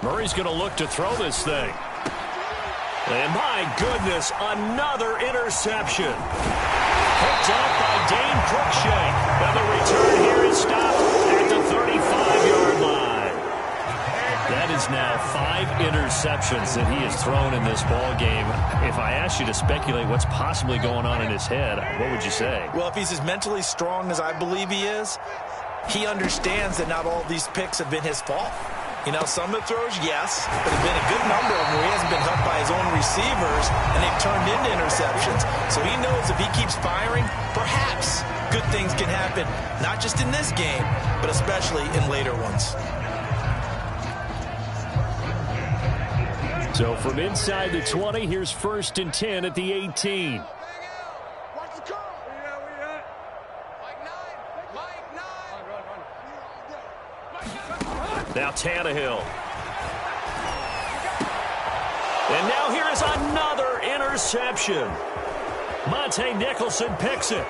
Murray's going to look to throw this thing. And my goodness, another interception. Picked up by Dane Cruikshank. And the return here is stopped at the 35-yard line. That is now 5 interceptions that he has thrown in this ball game. If I asked you to speculate what's possibly going on in his head, what would you say? Well, if he's as mentally strong as I believe he is, he understands that not all of these picks have been his fault. You know, some of the throws, yes, but there's been a good number of them where he hasn't been helped by his own receivers, and they've turned into interceptions. So he knows if he keeps firing, perhaps good things can happen, not just in this game, but especially in later ones. So from inside the 20, here's 1st and 10 at the 18. Watch the curl. Mike 9, Mike 9. Now Tannehill. And now here is another interception. Monte Nicholson picks it.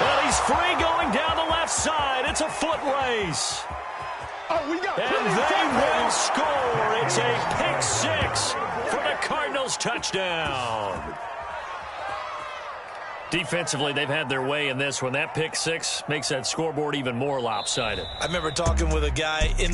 And he's free going down the left side. It's a foot race. Oh, we got And they will score. It's a pick 6 for the Cardinals touchdown. Defensively, they've had their way in this one. That pick 6 makes that scoreboard even more lopsided. I remember talking with a guy in